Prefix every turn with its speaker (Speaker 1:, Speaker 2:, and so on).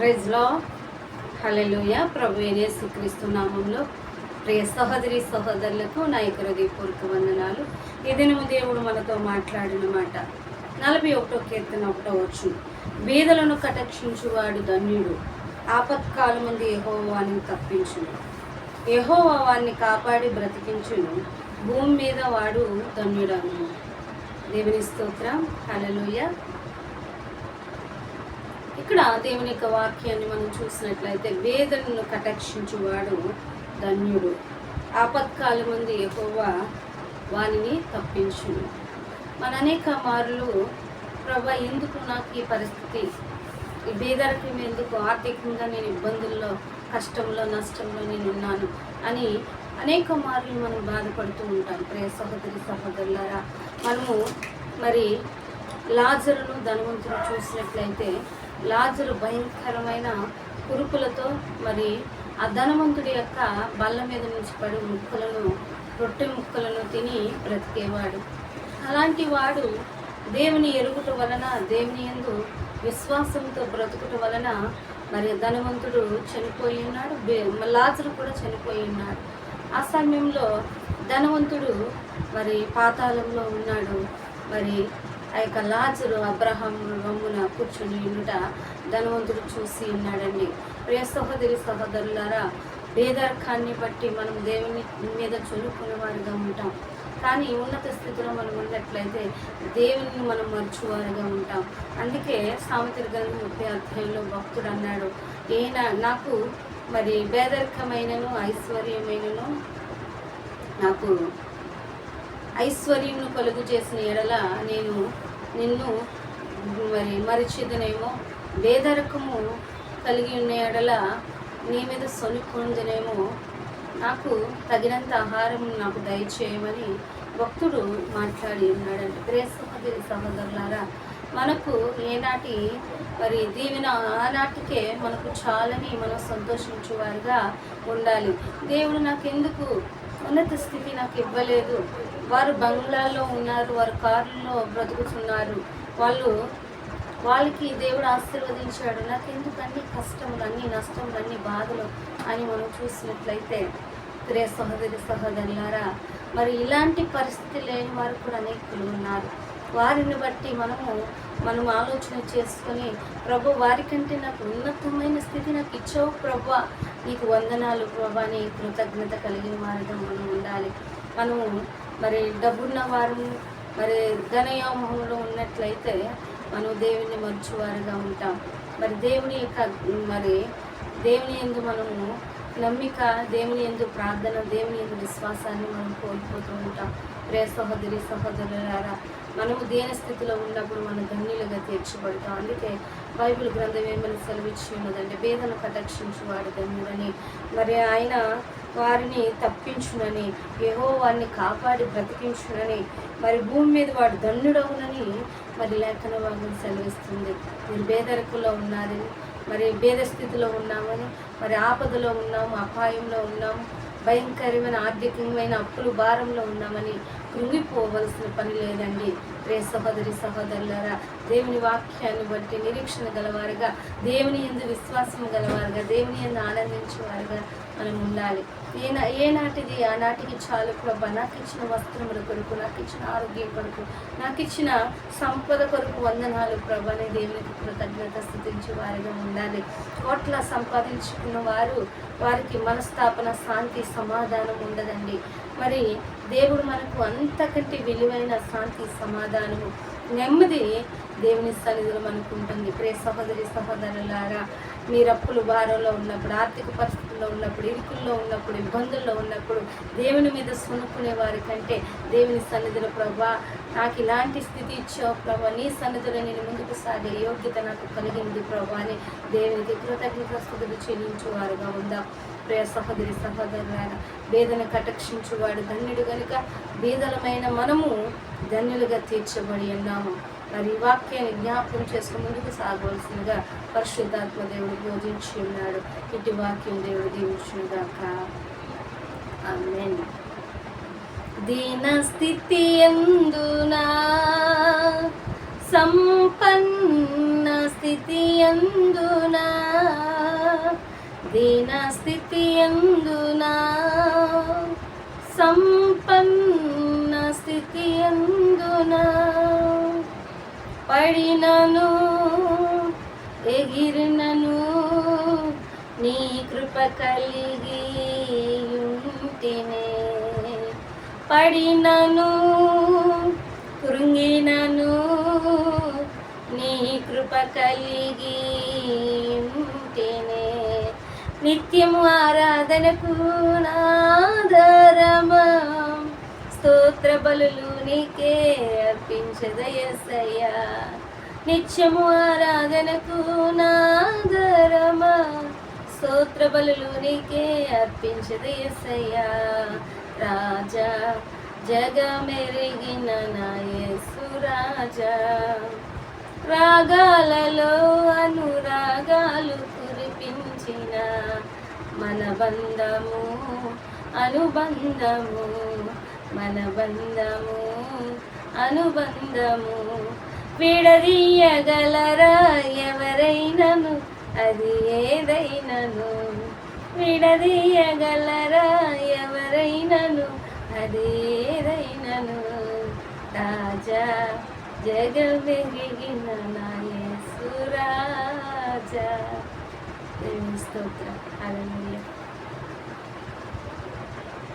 Speaker 1: Praise లో హల్లెలూయా. ప్రభు యేసుక్రీస్తు నామంలో ప్రియ సహోదరి సహోదరులకు నా హృదయపూర్వక వందనాలు. ఈ దినము దేవుడు మనతో మాట్లాడిన మాట 41వ కీర్తన 1వ వచనం, బీదలను కటాక్షించువాడు ధన్యుడు, ఆపత్కాలమందు యెహోవా వానిని తప్పించును. యెహోవా వారిని కాపాడి బ్రతికించును, భూమి మీద వాడు ధన్యుడను. దేవుని స్తోత్రం. హల్లెలూయా. ఇక్కడ దేవుని యొక్క వాక్యాన్ని మనం చూసినట్లయితే, వేదనను కటాక్షించువాడు ధన్యుడు, ఆపత్కాలమందు యెహోవా వానిని తప్పించును. మన అనేక మార్లు ప్రభా ఎందుకు నాకు ఈ పరిస్థితి, ఈ బేదరికం ఎందుకు, ఆర్థికంగా నేను ఇబ్బందుల్లో, కష్టంలో, నష్టంలో నేను ఉన్నాను అని అనేక మార్లు మనం బాధపడుతూ ఉంటాం. ప్రియ సహోదరి సహోదరులారా, మనము మరి లాజరును ధనవంతుడు చూసినట్లయితే, లాజరు భయంకరమైన కురుపులతో మరి ఆ ధనవంతుడి యొక్క బల్ల మీద నుంచి పడి రొట్టె ముక్కలను తిని బ్రతికేవాడు. అలాంటి వాడు దేవుని ఎరుగుట వలన, దేవుని యందు విశ్వాసంతో బ్రతుకుట వలన మరి ధనవంతుడు చనిపోయి ఉన్నాడు, లాజరు కూడా చనిపోయి ఉన్నాడు. ఆ సమయంలో ధనవంతుడు మరి పాతాళంలో ఉన్నాడు. మరి ఆ యొక్క లాజరు అబ్రహాం రొమ్మున కూర్చుని ఉండుట ధనవంతుడు చూసి ఉన్నాడండి. ప్రియ సహోదరి సహోదరులారా, బేదరికాన్ని బట్టి మనం దేవుని మీద చొలుకునే వారిగా ఉంటాం. కానీ ఉన్నత స్థితిలో మనం ఉన్నట్లయితే దేవుని మనం మర్చువారుగా ఉంటాం. అందుకే సామెతల గ్రంథం 30వ అధ్యాయంలో భక్తుడు అన్నాడు, నాకు మరి బేదరికమైనను ఐశ్వర్యమైనను, నాకు ఐశ్వర్యమును కలుగు చేసిన ఎడల నేను నిన్ను మరి మరిచిదనేమో, బేదరికము కలిగి ఉన్న ఎడల నీ మీద సొనుకుందనేమో, నాకు తగినంత ఆహారం నాకు దయచేయమని భక్తుడు మాట్లాడి ఉన్నాడంటే. ప్రియ సహోదరి సహోదరులారా, మనకు ఏనాటి మరి దీవెన ఆనాటికే మనకు చాలని మనం సంతోషించేవారుగా ఉండాలి. దేవుడు నాకెందుకు ఉన్నత స్థితి నాకు ఇవ్వలేదు, వారు బంగ్లాల్లో ఉన్నారు, వారు కారుల్లో బ్రతుకుతున్నారు, వాళ్ళకి దేవుడు ఆశీర్వదించాడు, నాకెందుకు అన్ని కష్టములు, అన్ని నష్టములు, అన్ని బాధలు అని మనం చూసినట్లయితే, ప్రియ సహోదరి సహోదరులారా, మరి ఇలాంటి పరిస్థితి లేని వారు కూడా అనేకులు ఉన్నారు. వారిని బట్టి మనం ఆలోచన చేసుకొని, ప్రభు వారికంటే నాకు ఉన్నతమైన స్థితి నాకు ఇచ్చావు ప్రభు, నీకు వందనాలు ప్రభు అని కృతజ్ఞత కలిగిన వారిగా మనం ఉండాలి. మనము మరి డబ్బున్న వారు మరి ధనయోమంలో ఉన్నట్లయితే మనం దేవుని మర్చువారుగా ఉంటాం. మరి దేవుని యందు మనము నమ్మిక, దేవుని యందు ప్రార్థన, దేవుని యందు విశ్వాసాన్ని మనం కోల్పోతూ ఉంటాం. ప్రియ సహోదరి సహోదరులారా, మనము దేని స్థితిలో ఉన్నప్పుడు మనం ధన్యులుగా తీర్చబడతాం. అందుకే బైబిల్ గ్రంథం ఏమని సెలవిచ్చి ఉన్నదంటే, బేదను కటాక్షించువాడు ధన్యుడని, మరి ఆయన వారిని తప్పించునని, యెహోవా వారిని కాపాడి బ్రతికించునని, మరి భూమి మీద వాడు ధన్యుడవునని మరి లేఖన భాగం సెలవిస్తుంది. మీరు బేదరికలో ఉన్నారని, మరి భేద స్థితిలో ఉన్నామని, మరి ఆపదలో ఉన్నాము, అపాయంలో ఉన్నాము, భయంకరమైన ఆర్థికమైన అప్పులు భారంలో ఉన్నామని కృంగిపోవలసిన పని లేదండి. ప్రియ సహోదరి సహోదరులారా, దేవుని వాక్యాన్ని బట్టి నిరీక్షణ గలవారుగా, దేవుని యందు విశ్వాసం గలవారుగా, దేవుని యందు ఆనందించేవారుగా మనం ఉండాలి. ఏనాటిది ఆనాటికి చాలు ప్రభా, నాకు ఇచ్చిన వస్త్రముల కొరకు, నాకు ఇచ్చిన ఆరోగ్యం కొరకు, నాకు ఇచ్చిన సంపద కొరకు వందనాలు ప్రభా అని దేవునికి కృతజ్ఞత స్థుతించే వారిగా ఉండాలి. కోట్ల సంపాదించుకున్న వారికి మనస్తాపన, శాంతి, సమాధానం ఉండదండి. మరి దేవుడు మనకు అంతకంటే విలువైన శాంతి, సమాధానము, నెమ్మది దేవుని సన్నిధిలో మనకు ఉంటుంది. ప్రియ సహోదరి సహోదరులారా, మీరు అప్పులు భారంలో ఉన్నప్పుడు, ఆర్థిక పరిస్థితుల్లో ఉన్నప్పుడు, ఇరుకుల్లో ఉన్నప్పుడు, ఇబ్బందుల్లో ఉన్నప్పుడు దేవుని మీద సునుకునే వారి కంటే దేవుని సన్నిధిలో ప్రభా, నాకు ఇలాంటి స్థితి ఇచ్చావు ప్రభా, నీ సన్నిధిలో నేను ముందుకు సాగే యోగ్యత నాకు కలిగింది ప్రభా అని దేవునికి కృతజ్ఞతాస్తుతులు చెల్లించేవారుగా ఉందాం. ప్రియ సహోదరి సహోదరులారా, బేదను కటాక్షించువాడు ధన్యుడు గనుక బీదలమైన మనము ధన్యులుగా తీర్చబడి ఉన్నాము. మరి ఈ వాక్యాన్ని జ్ఞాపకం చేసుకుని ముందుకు సాగవలసిందిగా పరిశుద్ధాత్మ దేవుడు బోధించి ఉన్నాడు. ఇటు వాక్యం దేవుడు దీవించుగాక. ఆమేన్. దీన స్థితి యందునా సంపన్న స్థితి అందునా, దీన స్థితి అందునా, సంపన్న స్థితి అందునా, పడినను ఎగిరినను నీ కృప కలిగి ఉంటినే, పడినను కృంగినను నీ కృప కలిగి ఉంటినే, నిత్యము ఆరాధనకు నాదరమా, స్తోత్ర బలులు నీకే అర్పించద యేసయ్యా, నిత్యము ఆరాధనకు నాదరమా, స్తోత్ర బలులు నీకే అర్పించద యేసయ్యా, రాజా జగమెరిగిన నా యేసు రాజా, రాగాలలో అనురాగాలు కురిపించిన మన బంధము అనుబంధము, మన బంధము అనుబంధము, విడదీయగలరా ఎవరైనను అది ఏదైనను, విడదీయగలరా ఎవరైనను అది ఏదైనను, రాజా జగమెరిగిన నా యేసు రాజా. స్తోత్రం. హల్లెలూయా.